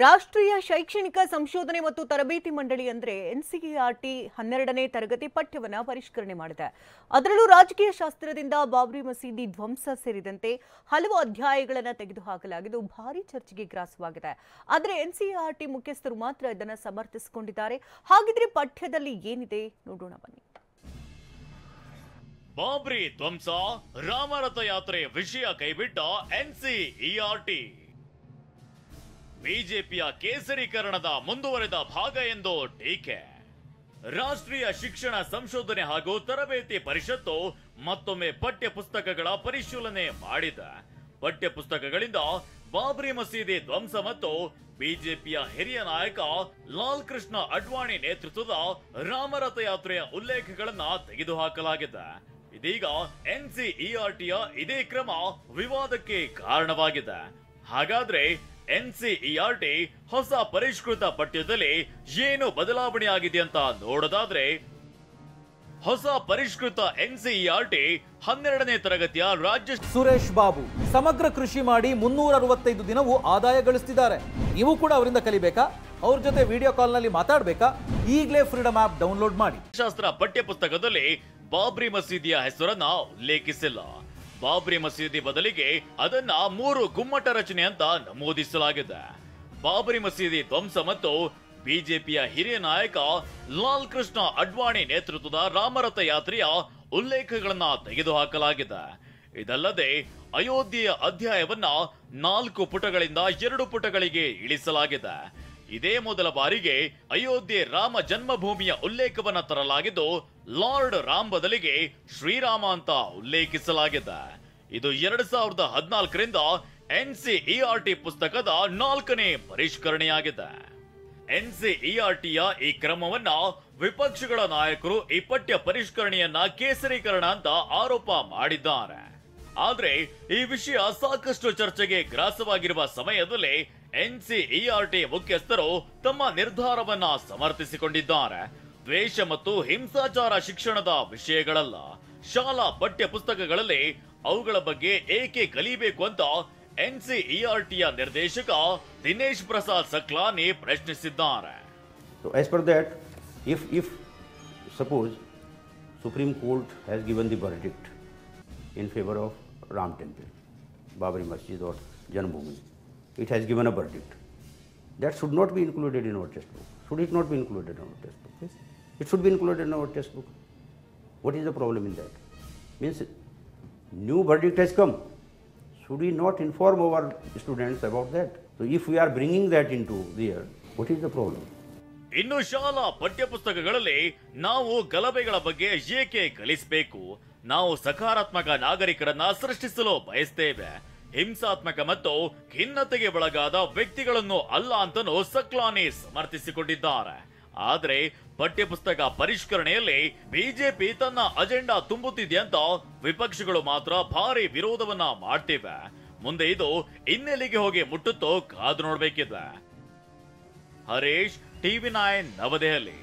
ರಾಷ್ಟ್ರೀಯ ಶೈಕ್ಷಣಿಕ ಸಂಶೋಧನೆ ಮತ್ತು ತರಬೇತಿ ಮಂಡಳಿ ಅಂದ್ರೆ ಎನ್ಸಿಇಆರ್ಟಿ 12ನೇ ತರಗತಿ ಪಠ್ಯವನ್ನ ಪರಿಷ್ಕರಣೆ ಮಾಡಿದೆ. ಅದರಲ್ಲೂ ರಾಜಕೀಯ ಶಾಸ್ತ್ರದಿಂದ ಬಾಬ್ರಿ ಮಸೀದಿ ಧ್ವಂಸ ಸೇರಿದಂತೆ ಹಲವು ಅಧ್ಯಾಯಗಳನ್ನು ತೆಗೆದುಹಾಕಲಾಗಿದ್ದು ಭಾರಿ ಚರ್ಚೆಗೆ ಗ್ರಾಸವಾಗಿದೆ. ಆದರೆ ಎನ್ಸಿಇಆರ್ಟಿ ಮುಖ್ಯಸ್ಥರು ಮಾತ್ರ ಇದನ್ನು ಸಮರ್ಥಿಸಿಕೊಂಡಿದ್ದಾರೆ. ಹಾಗಿದ್ರೆ ಪಠ್ಯದಲ್ಲಿ ಏನಿದೆ ನೋಡೋಣ ಬನ್ನಿ. ಬಾಬ್ರಿ ಧ್ವಂಸ, ರಾಮರಥ ಯಾತ್ರೆ ವಿಷಯ ಕೈಬಿಟ್ಟ ಎನ್ಸಿಇಆರ್ಟಿ. ಬಿಜೆಪಿಯ ಕೇಸರೀಕರಣದ ಮುಂದುವರೆದ ಭಾಗ ಎಂದು ಟೀಕೆ. ರಾಷ್ಟ್ರೀಯ ಶಿಕ್ಷಣ ಸಂಶೋಧನೆ ಹಾಗೂ ತರಬೇತಿ ಪರಿಷತ್ತು ಮತ್ತೊಮ್ಮೆ ಪಠ್ಯ ಪುಸ್ತಕಗಳ ಪರಿಶೀಲನೆ ಮಾಡಿದೆ. ಪಠ್ಯ ಪುಸ್ತಕಗಳಿಂದ ಬಾಬ್ರಿ ಮಸೀದಿ ಧ್ವಂಸ ಮತ್ತು ಬಿಜೆಪಿಯ ಹಿರಿಯ ನಾಯಕ ಲಾಲ್ ಕೃಷ್ಣ ಅಡ್ವಾಣಿ ನೇತೃತ್ವದ ರಾಮರಥ ಯಾತ್ರೆಯ ಉಲ್ಲೇಖಗಳನ್ನ ತೆಗೆದುಹಾಕಲಾಗಿದೆ. ಇದೀಗ ಎನ್ಸಿಇಆರ್ಟಿಯ ಇದೇ ಕ್ರಮ ವಿವಾದಕ್ಕೆ ಕಾರಣವಾಗಿದೆ. ಹಾಗಾದ್ರೆ ಎನ್ಸಿಇಆರ್ಟಿ ಹೊಸ ಪರಿಷ್ಕೃತ ಪಠ್ಯದಲ್ಲಿ ಏನು ಬದಲಾವಣೆ ಆಗಿದೆ ಅಂತ ನೋಡೋದಾದ್ರೆ, ಹೊಸ ಪರಿಷ್ಕೃತ ಎನ್ಸಿಇಆರ್ಟಿ 12ನೇ ತರಗತಿಯ ರಾಜ್ಯ ಸುರೇಶ್ ಬಾಬು ಸಮಗ್ರ ಕೃಷಿ ಮಾಡಿ 365 ದಿನವೂ ಆದಾಯ ಗಳಿಸ್ತಿದ್ದಾರೆ. ನೀವು ಕೂಡ ಅವರಿಂದ ಕಲಿಬೇಕಾ? ಅವ್ರ ಜೊತೆ ವಿಡಿಯೋ ಕಾಲ್ ನಲ್ಲಿ ಮಾತಾಡಬೇಕಾ? ಈಗಲೇ ಫ್ರೀಡಮ್ ಆಪ್ ಡೌನ್ಲೋಡ್ ಮಾಡಿ. ಶಾಸ್ತ್ರ ಪಠ್ಯ ಪುಸ್ತಕದಲ್ಲಿ ಬಾಬ್ರಿ ಮಸೀದಿಯ ಹೆಸರನ್ನ ಉಲ್ಲೇಖಿಸಿಲ್ಲ. ಬಾಬ್ರಿ ಮಸೀದಿ ಬದಲಿಗೆ ಅದನ್ನ 3 ಗುಮ್ಮಟ ರಚನೆ ಅಂತ ನಮೂದಿಸಲಾಗಿದೆ. ಬಾಬ್ರಿ ಮಸೀದಿ ಧ್ವಂಸ ಮತ್ತು ಬಿಜೆಪಿಯ ಹಿರಿಯ ನಾಯಕ ಲಾಲ್ ಕೃಷ್ಣ ಅಡ್ವಾಣಿ ನೇತೃತ್ವದ ರಾಮರಥ ಯಾತ್ರೆಯ ಉಲ್ಲೇಖಗಳನ್ನ ತೆಗೆದುಹಾಕಲಾಗಿದೆ. ಇದಲ್ಲದೆ ಅಯೋಧ್ಯೆಯ ಅಧ್ಯಾಯವನ್ನ 4 ಪುಟಗಳಿಂದ 2 ಪುಟಗಳಿಗೆ ಇಳಿಸಲಾಗಿದೆ. ಇದೇ ಮೊದಲ ಬಾರಿಗೆ ಅಯೋಧ್ಯೆ ರಾಮ ಜನ್ಮಭೂಮಿಯ ಉಲ್ಲೇಖವನ್ನ ತರಲಾಗಿದ್ದು, ಲಾರ್ಡ್ ರಾಮ್ ಬದಲಿಗೆ ಶ್ರೀರಾಮ ಅಂತ ಉಲ್ಲೇಖಿಸಲಾಗಿದೆ. ಇದು 2014ರಿಂದ ಎನ್ಸಿಇಆರ್ಟಿ ಪುಸ್ತಕದ 4ನೇ ಪರಿಷ್ಕರಣೆಯಾಗಿದೆ. ಎನ್ಸಿಇಆರ್ಟಿಯ ಈ ಕ್ರಮವನ್ನ ವಿಪಕ್ಷಗಳ ನಾಯಕರು ಈ ಪಠ್ಯ ಪರಿಷ್ಕರಣೆಯನ್ನ ಕೇಸರೀಕರಣ ಅಂತ ಆರೋಪ ಮಾಡಿದ್ದಾರೆ. ಆದ್ರೆ ಈ ವಿಷಯ ಸಾಕಷ್ಟು ಚರ್ಚೆಗೆ ಗ್ರಾಸವಾಗಿರುವ ಸಮಯದಲ್ಲಿ ಎನ್ಸಿಇಆರ್ಟಿ ಮುಖ್ಯಸ್ಥರು ತಮ್ಮ ನಿರ್ಧಾರವನ್ನ ಸಮರ್ಥಿಸಿಕೊಂಡಿದ್ದಾರೆ. ದ್ವೇಷ ಮತ್ತು ಹಿಂಸಾಚಾರ ಶಿಕ್ಷಣದ ವಿಷಯಗಳಲ್ಲ, ಶಾಲಾ ಪಠ್ಯ ಪುಸ್ತಕಗಳಲ್ಲಿ ಅವುಗಳ ಬಗ್ಗೆ ಏಕೆ ಕಲಿಬೇಕು ಅಂತ ಎನ್ಸಿಇಆರ್ಟಿಯ ನಿರ್ದೇಶಕ ದಿನೇಶ್ ಪ್ರಸಾದ್ ಸಕ್ಲಾನಿ ಪ್ರಶ್ನಿಸಿದ್ದಾರೆ. So as per that, if suppose Supreme Court has given the verdict in favor of Ram Temple, Babri Masjid or Janmabhoomi, it has given a verdict. That should not be included in our textbook. Should it not be included in our textbook? Yes? It should be included in our textbook. What is the problem in that? Means new verdict has come. Should we not inform our students about that? So if we are bringing that into there, what is the problem? ಇನ್ನು ಶಾಲಾ ಪಠ್ಯ ಪುಸ್ತಕಗಳಲ್ಲಿ ನಾವು ಗಲಭೆಗಳ ಬಗ್ಗೆ ಏಕೆ ಕಲಿಸಬೇಕು? ನಾವು ಸಕಾರಾತ್ಮಕ ನಾಗರಿಕರನ್ನ ಸೃಷ್ಟಿಸಲು ಬಯಸ್ತೇವೆ, ಹಿಂಸಾತ್ಮಕ ಮತ್ತು ಖಿನ್ನತೆಗೆ ಒಳಗಾದ ವ್ಯಕ್ತಿಗಳನ್ನು ಅಲ್ಲ ಅಂತನೂ ಸಕ್ಲಾನಿ ಸಮರ್ಥಿಸಿಕೊಂಡಿದ್ದಾರೆ. ಆದ್ರೆ ಪಠ್ಯಪುಸ್ತಕ ಪರಿಷ್ಕರಣೆಯಲ್ಲಿ ಬಿಜೆಪಿ ತನ್ನ ಅಜೆಂಡಾ ತುಂಬುತ್ತಿದೆ ಅಂತ ವಿಪಕ್ಷಗಳು ಮಾತ್ರ ಭಾರಿ ವಿರೋಧವನ್ನ ಮಾಡ್ತಿವೆ. ಮುಂದೆ ಇದು ಇನ್ನೆಲ್ಲಿಗೆ ಹೋಗಿ ಮುಟ್ಟುತ್ತೋ ಕಾದು ನೋಡ್ಬೇಕಿದೆ. ಹರೀಶ್, ಟಿವಿ9 ನವದೆಹಲಿ.